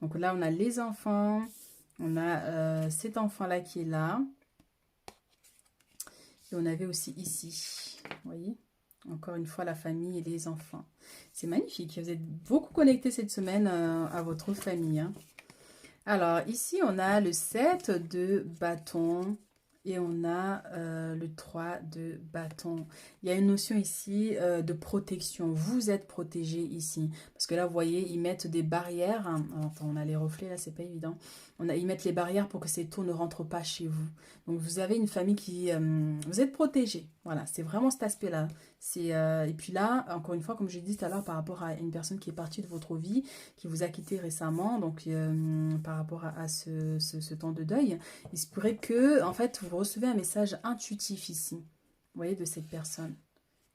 Donc là, on a les enfants, on a cet enfant-là qui est là. Et on avait aussi ici, vous voyez, encore une fois, la famille et les enfants. C'est magnifique. Vous êtes beaucoup connectés cette semaine à votre famille. Hein. Alors, ici, on a le 7 de bâton et on a le 3 de bâton. Il y a une notion ici de protection. Vous êtes protégé ici. Parce que là, vous voyez, ils mettent des barrières. Hein. Attends, on a les reflets là, c'est pas évident. Ils mettent les barrières pour que ces tours ne rentrent pas chez vous. Donc, vous avez une famille qui... vous êtes protégé. Voilà, c'est vraiment cet aspect-là. Et puis là, encore une fois, comme je l'ai dit tout à l'heure, par rapport à une personne qui est partie de votre vie, qui vous a quitté récemment, donc par rapport à ce temps de deuil, il se pourrait que, en fait, vous recevez un message intuitif ici, vous voyez, de cette personne.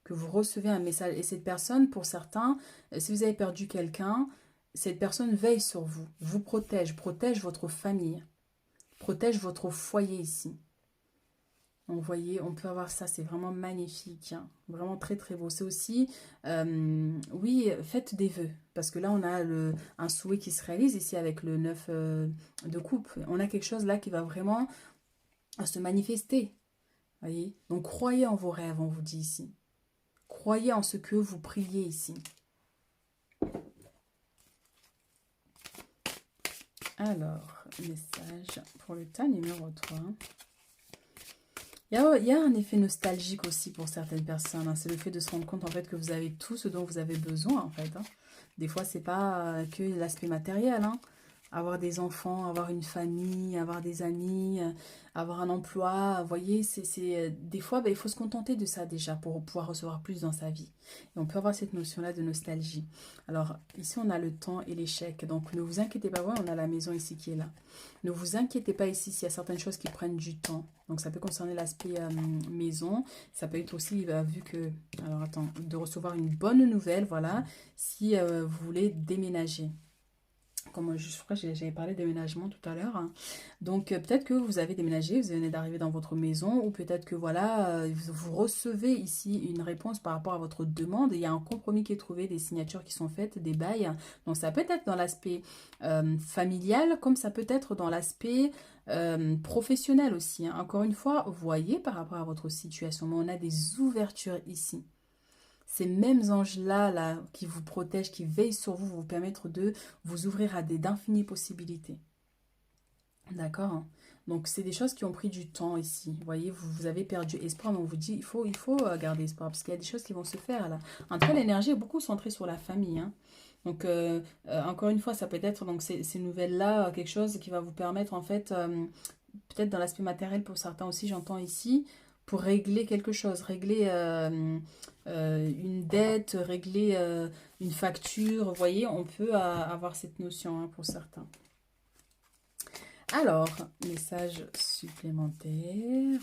Que vous recevez un message. Et cette personne, pour certains, si vous avez perdu quelqu'un, cette personne veille sur vous, vous protège votre famille, protège votre foyer ici. Donc, vous voyez, on peut avoir ça, c'est vraiment magnifique, hein. Vraiment très très beau. C'est aussi, oui, faites des vœux, parce que là, on a un souhait qui se réalise ici avec le 9 de coupe. On a quelque chose là qui va vraiment se manifester, voyez. Donc, croyez en vos rêves, on vous dit ici. Croyez en ce que vous priez ici. Alors, message pour le tas numéro 3. Il y a un effet nostalgique aussi pour certaines personnes. Hein. C'est le fait de se rendre compte en fait que vous avez tout ce dont vous avez besoin en fait. Hein. Des fois, c'est pas que l'aspect matériel. Hein. avoir des enfants, avoir une famille, avoir des amis, avoir un emploi. Vous voyez, des fois, ben, il faut se contenter de ça déjà pour pouvoir recevoir plus dans sa vie. Et on peut avoir cette notion-là de nostalgie. Alors, ici, on a le temps et l'échec. Donc, ne vous inquiétez pas, voilà, on a la maison ici qui est là. Ne vous inquiétez pas ici s'il y a certaines choses qui prennent du temps. Donc, ça peut concerner l'aspect maison. Ça peut être aussi, vu que, alors attends, de recevoir une bonne nouvelle, voilà, si vous voulez déménager. Comme je crois que j'avais parlé de déménagement tout à l'heure, hein. Donc peut-être que vous avez déménagé, vous venez d'arriver dans votre maison, ou peut-être que voilà, vous recevez ici une réponse par rapport à votre demande. Il y a un compromis qui est trouvé, des signatures qui sont faites, des bails. Donc ça peut être dans l'aspect familial, comme ça peut être dans l'aspect professionnel aussi, hein. Encore une fois, voyez par rapport à votre situation, mais on a des ouvertures ici. Ces mêmes anges-là là, qui vous protègent, qui veillent sur vous, vous permettre de vous ouvrir à d'infinies possibilités. D'accord? Donc, c'est des choses qui ont pris du temps ici. Vous voyez, vous avez perdu espoir, mais on vous dit, il faut garder espoir, parce qu'il y a des choses qui vont se faire là. En tout cas, l'énergie est beaucoup centrée sur la famille, hein. Donc, encore une fois, ça peut être, donc, ces nouvelles-là, quelque chose qui va vous permettre, en fait, peut-être dans l'aspect matériel pour certains aussi, j'entends ici, pour régler quelque chose, régler une dette, régler une facture. Vous voyez, on peut avoir cette notion, hein, pour certains. Alors, message supplémentaire.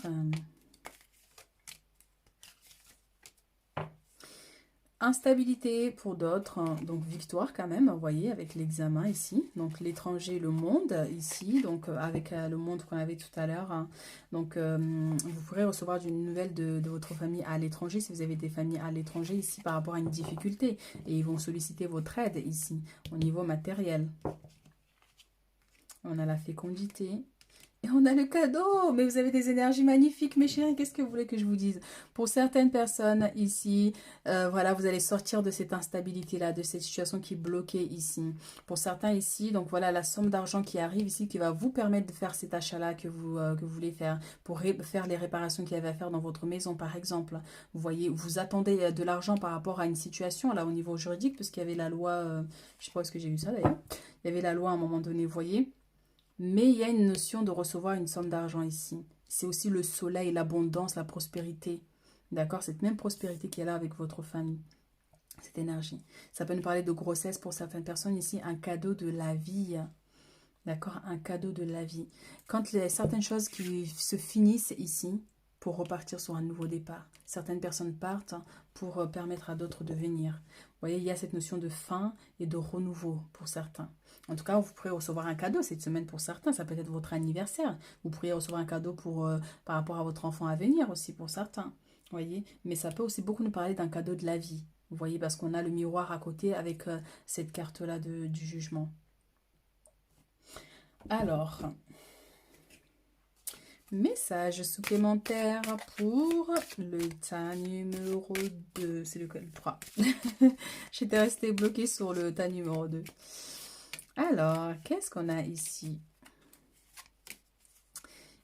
Instabilité pour d'autres, hein, donc victoire quand même, vous voyez, avec l'examen ici. Donc l'étranger, le monde ici, donc avec le monde qu'on avait tout à l'heure, hein. Donc vous pourrez recevoir une nouvelle de votre famille à l'étranger, si vous avez des familles à l'étranger ici par rapport à une difficulté. Et ils vont solliciter votre aide ici, au niveau matériel. On a la fécondité. Et on a le cadeau, mais vous avez des énergies magnifiques, mes chéris, qu'est-ce que vous voulez que je vous dise? Pour certaines personnes ici, voilà, vous allez sortir de cette instabilité-là, de cette situation qui est bloquée ici. Pour certains ici, donc voilà la somme d'argent qui arrive ici, qui va vous permettre de faire cet achat-là que vous voulez faire, pour faire les réparations qu'il y avait à faire dans votre maison, par exemple. Vous voyez, vous attendez de l'argent par rapport à une situation, là, au niveau juridique, parce qu'il y avait la loi, je sais pas où est-ce que j'ai vu ça d'ailleurs, il y avait la loi à un moment donné, vous voyez. Mais il y a une notion de recevoir une somme d'argent ici. C'est aussi le soleil, l'abondance, la prospérité. D'accord? Cette même prospérité qui est là avec votre famille. Cette énergie. Ça peut nous parler de grossesse pour certaines personnes ici. Un cadeau de la vie. D'accord? Un cadeau de la vie. Quand il y a certaines choses qui se finissent ici pour repartir sur un nouveau départ. Certaines personnes partent pour permettre à d'autres de venir. Vous voyez, il y a cette notion de fin et de renouveau pour certains. En tout cas, vous pourrez recevoir un cadeau cette semaine pour certains. Ça peut être votre anniversaire. Vous pourriez recevoir un cadeau par rapport à votre enfant à venir aussi pour certains. Vous voyez, mais ça peut aussi beaucoup nous parler d'un cadeau de la vie. Vous voyez, parce qu'on a le miroir à côté avec cette carte-là du jugement. Alors, message supplémentaire pour le tas numéro 2. C'est lequel? 3. J'étais restée bloquée sur le tas numéro 2. Alors, qu'est-ce qu'on a ici?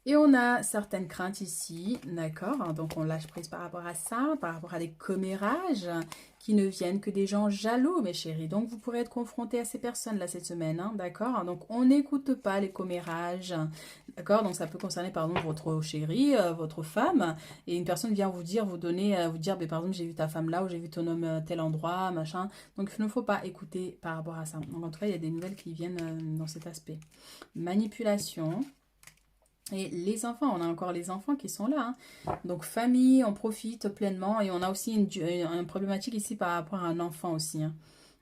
Et on a certaines craintes ici, d'accord? Donc on lâche prise par rapport à ça, par rapport à des commérages qui ne viennent que des gens jaloux, mes chéris. Donc vous pourrez être confrontés à ces personnes-là cette semaine, hein, d'accord? Donc on n'écoute pas les commérages, d'accord? Donc ça peut concerner par exemple votre chéri, votre femme, et une personne vient vous dire, vous dire, ben, par exemple j'ai vu ta femme là, ou j'ai vu ton homme à tel endroit, machin. Donc il ne faut pas écouter par rapport à ça. Donc en tout cas il y a des nouvelles qui viennent dans cet aspect. Manipulation. Et les enfants, on a encore les enfants qui sont là, hein. Donc famille, on profite pleinement. Et on a aussi une problématique ici par rapport à un enfant aussi, hein.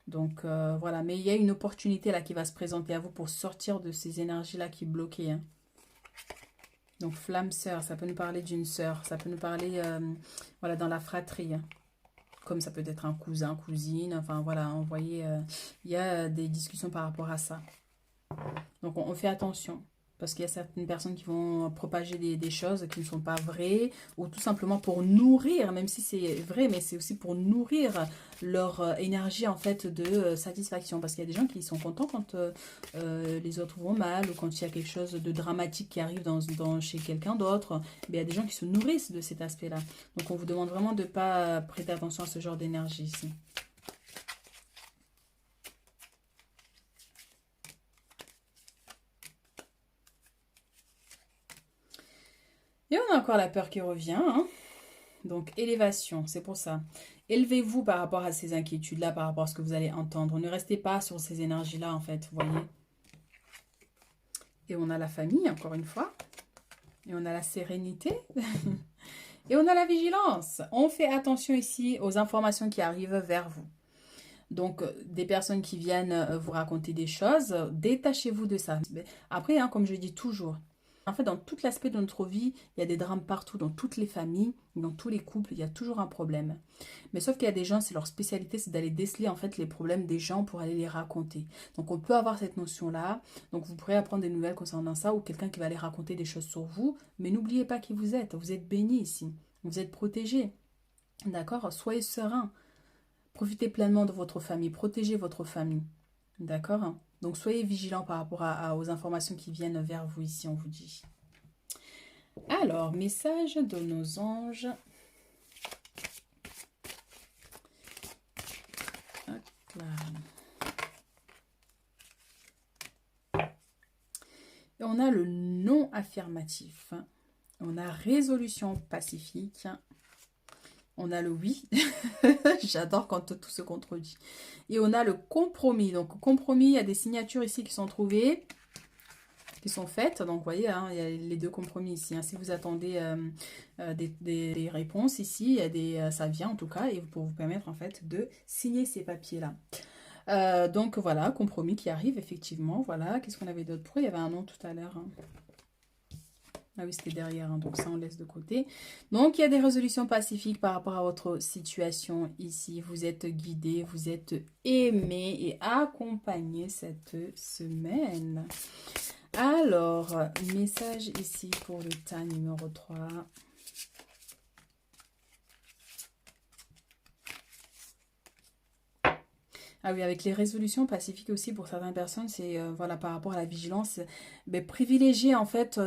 Donc voilà, mais il y a une opportunité là qui va se présenter à vous pour sortir de ces énergies-là qui bloquaient, hein. Donc flamme sœur, ça peut nous parler d'une sœur. Ça peut nous parler voilà, dans la fratrie, hein. Comme ça peut être un cousin, cousine. Enfin voilà, vous voyez, il y a des discussions par rapport à ça. Donc on fait attention. Parce qu'il y a certaines personnes qui vont propager des choses qui ne sont pas vraies, ou tout simplement pour nourrir, même si c'est vrai, mais c'est aussi pour nourrir leur énergie en fait de satisfaction. Parce qu'il y a des gens qui sont contents quand les autres vont mal, ou quand il y a quelque chose de dramatique qui arrive chez quelqu'un d'autre. Mais il y a des gens qui se nourrissent de cet aspect-là. Donc on vous demande vraiment de ne pas prêter attention à ce genre d'énergie ici. Et on a encore la peur qui revient, hein. Donc, élévation, c'est pour ça. Élevez-vous par rapport à ces inquiétudes-là, par rapport à ce que vous allez entendre. Ne restez pas sur ces énergies-là, en fait, vous voyez. Et on a la famille, encore une fois. Et on a la sérénité. Et on a la vigilance. On fait attention ici aux informations qui arrivent vers vous. Donc, des personnes qui viennent vous raconter des choses, détachez-vous de ça. Après, hein, comme je dis toujours, en fait, dans tout l'aspect de notre vie, il y a des drames partout, dans toutes les familles, dans tous les couples, il y a toujours un problème. Mais sauf qu'il y a des gens, c'est leur spécialité, c'est d'aller déceler en fait les problèmes des gens pour aller les raconter. Donc, on peut avoir cette notion-là. Donc, vous pourrez apprendre des nouvelles concernant ça ou quelqu'un qui va aller raconter des choses sur vous. Mais n'oubliez pas qui vous êtes. Vous êtes béni ici. Vous êtes protégé. D'accord? Soyez serein. Profitez pleinement de votre famille, protégez votre famille. D'accord? Donc soyez vigilants par rapport aux informations qui viennent vers vous ici, on vous dit. Alors, message de nos anges. Hop là. Et on a le non affirmatif. On a résolution pacifique. On a le oui. J'adore quand tout se contredit. Et on a le compromis. Donc, compromis, il y a des signatures ici qui sont trouvées, qui sont faites. Donc, vous voyez, hein, il y a les deux compromis ici. Hein. Si vous attendez des réponses ici, il y a ça vient en tout cas, et pour vous permettre en fait de signer ces papiers-là. Donc, voilà, compromis qui arrive effectivement. Voilà, qu'est-ce qu'on avait d'autre? Pourquoi il y avait un nom tout à l'heure, hein? Ah oui, c'était derrière, hein, donc ça on laisse de côté. Donc il y a des résolutions pacifiques par rapport à votre situation ici. Vous êtes guidé, vous êtes aimé et accompagné cette semaine. Alors, message ici pour le tas numéro 3. Ah oui, avec les résolutions pacifiques aussi pour certaines personnes, c'est voilà par rapport à la vigilance, privilégier en fait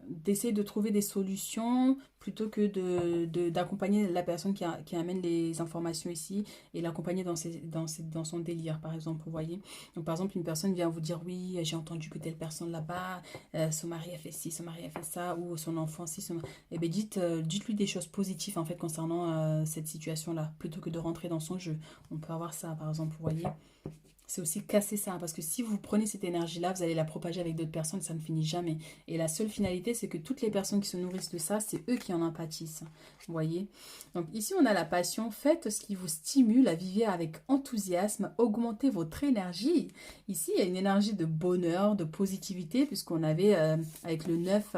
d'essayer de trouver des solutions plutôt que d'accompagner la personne qui amène les informations ici et l'accompagner dans son délire, par exemple, vous voyez. Donc par exemple, une personne vient vous dire oui, j'ai entendu que telle personne là-bas, son mari a fait ci, son mari a fait ça, ou son enfant ci, eh bien dites-lui des choses positives en fait concernant cette situation-là, plutôt que de rentrer dans son jeu. On peut avoir ça, par exemple, vous voyez. C'est aussi casser ça, parce que si vous prenez cette énergie-là, vous allez la propager avec d'autres personnes, ça ne finit jamais. Et la seule finalité, c'est que toutes les personnes qui se nourrissent de ça, c'est eux qui en pâtissent. Vous voyez? Donc ici, on a la passion. Faites ce qui vous stimule, vivez avec enthousiasme, augmentez votre énergie. Ici, il y a une énergie de bonheur, de positivité, puisqu'on avait, avec le 9...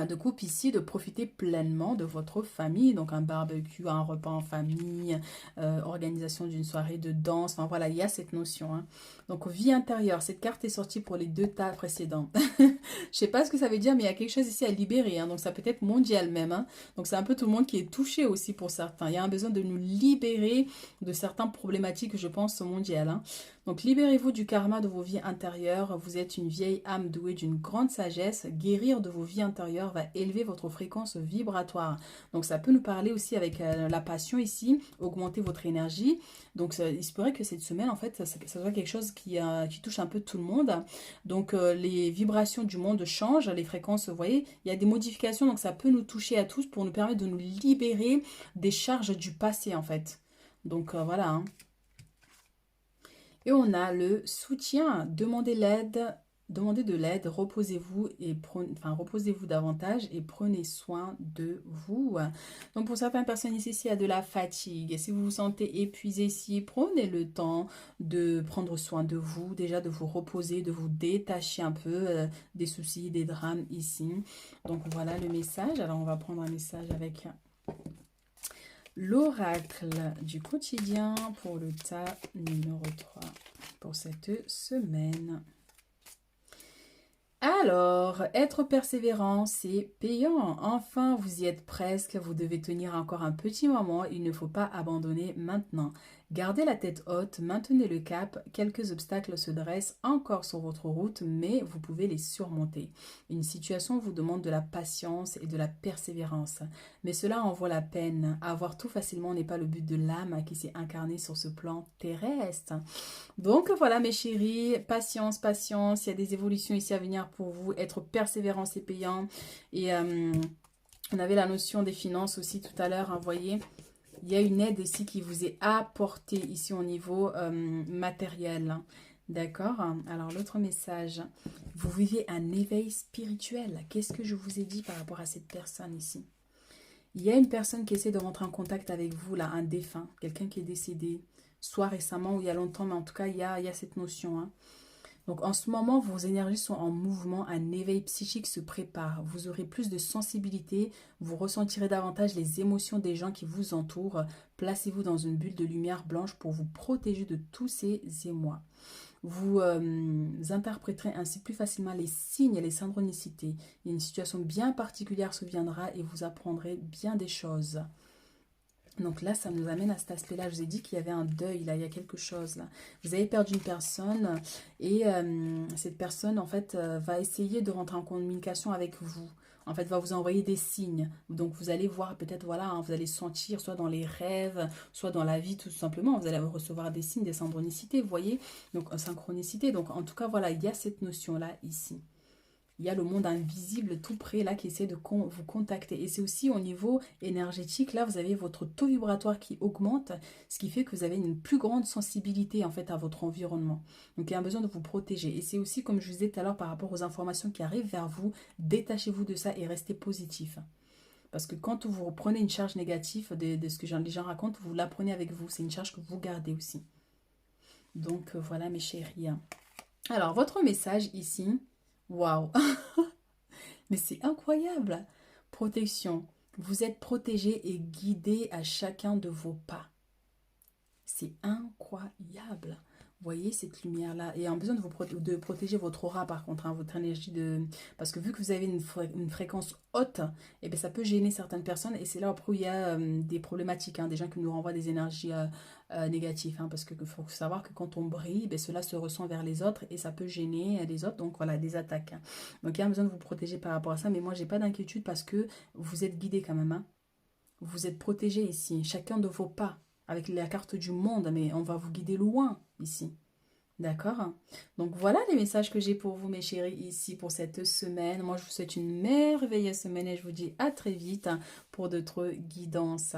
de couple ici, de profiter pleinement de votre famille, donc un barbecue, un repas en famille, organisation d'une soirée de danse, enfin voilà, il y a cette notion. Hein. Donc vie intérieure, cette carte est sortie pour les deux tas précédents. Je sais pas ce que ça veut dire, mais il y a quelque chose ici à libérer, hein, donc ça peut être mondial même. Hein. Donc c'est un peu tout le monde qui est touché aussi pour certains. Il y a un besoin de nous libérer de certaines problématiques, je pense, mondiales. Hein. Donc libérez-vous du karma de vos vies intérieures. Vous êtes une vieille âme douée d'une grande sagesse. Guérir de vos vies intérieures va élever votre fréquence vibratoire. Donc ça peut nous parler aussi avec la passion ici, augmenter votre énergie. Donc il se pourrait que cette semaine, en fait, ça soit quelque chose qui touche un peu tout le monde. Donc les vibrations du monde changent, les fréquences, vous voyez, il y a des modifications, donc ça peut nous toucher à tous pour nous permettre de nous libérer des charges du passé, en fait. Donc voilà, hein. Et on a le soutien. Demandez de l'aide, reposez-vous reposez-vous davantage et prenez soin de vous. Donc pour certaines personnes ici, il y a de la fatigue. Et si vous vous sentez épuisé ici, prenez le temps de prendre soin de vous, déjà de vous reposer, de vous détacher un peu des soucis, des drames ici. Donc voilà le message. Alors on va prendre un message avec l'oracle du quotidien pour le tas numéro 3 pour cette semaine. Alors, être persévérant, c'est payant. Enfin, vous y êtes presque, vous devez tenir encore un petit moment, il ne faut pas abandonner maintenant. Gardez la tête haute, maintenez le cap, quelques obstacles se dressent encore sur votre route, mais vous pouvez les surmonter. Une situation vous demande de la patience et de la persévérance, mais cela en vaut la peine. Avoir tout facilement n'est pas le but de l'âme qui s'est incarnée sur ce plan terrestre. Donc voilà mes chéris, patience, patience, il y a des évolutions ici à venir pour vous. Être persévérant, c'est payant. Et on avait la notion des finances aussi tout à l'heure, hein, vous voyez. Il y a une aide ici qui vous est apportée ici au niveau matériel. Hein. D'accord? Alors, l'autre message. Vous vivez un éveil spirituel. Qu'est-ce que je vous ai dit par rapport à cette personne ici? Il y a une personne qui essaie de rentrer en contact avec vous, là, un défunt, quelqu'un qui est décédé, soit récemment ou il y a longtemps, mais en tout cas, il y a cette notion. Hein. Donc, en ce moment, vos énergies sont en mouvement, un éveil psychique se prépare. Vous aurez plus de sensibilité, vous ressentirez davantage les émotions des gens qui vous entourent. Placez-vous dans une bulle de lumière blanche pour vous protéger de tous ces émois. Vous interpréterez ainsi plus facilement les signes et les synchronicités. Une situation bien particulière se viendra et vous apprendrez bien des choses. Donc là, ça nous amène à cet aspect-là. Je vous ai dit qu'il y avait un deuil, là, il y a quelque chose, là. Vous avez perdu une personne et cette personne, en fait, va essayer de rentrer en communication avec vous. En fait, va vous envoyer des signes. Donc, vous allez voir, peut-être, voilà, hein, vous allez sentir, soit dans les rêves, soit dans la vie, tout simplement. Vous allez recevoir des signes, des synchronicités, vous voyez. Donc, synchronicité. Donc, en tout cas, voilà, il y a cette notion-là ici. Il y a le monde invisible tout près là qui essaie de vous contacter. Et c'est aussi au niveau énergétique. Là, vous avez votre taux vibratoire qui augmente, ce qui fait que vous avez une plus grande sensibilité en fait à votre environnement. Donc, il y a un besoin de vous protéger. Et c'est aussi, comme je vous disais tout à l'heure, par rapport aux informations qui arrivent vers vous, détachez-vous de ça et restez positif. Parce que quand vous reprenez une charge négative de ce que les gens racontent, vous la prenez avec vous. C'est une charge que vous gardez aussi. Donc, voilà mes chéris. Alors, votre message ici... Waouh! Mais c'est incroyable! Protection. Vous êtes protégé et guidé à chacun de vos pas. C'est incroyable. Vous voyez cette lumière-là. Et en besoin de protéger votre aura par contre, hein, votre énergie de... Parce que vu que vous avez une fréquence haute, eh bien, ça peut gêner certaines personnes. Et c'est là où il y a des problématiques, hein, des gens qui nous renvoient des énergies négatives. Hein, parce qu'il faut savoir que quand on brille, ben, cela se ressent vers les autres et ça peut gêner les autres. Donc voilà, des attaques. Hein. Donc il y a besoin de vous protéger par rapport à ça. Mais moi, j'ai pas d'inquiétude parce que vous êtes guidé quand même. Hein. Vous êtes protégé ici, chacun de vos pas, avec la carte du monde, mais on va vous guider loin ici. D'accord? Donc voilà les messages que j'ai pour vous mes chéris ici pour cette semaine. Moi je vous souhaite une merveilleuse semaine et je vous dis à très vite pour d'autres guidances.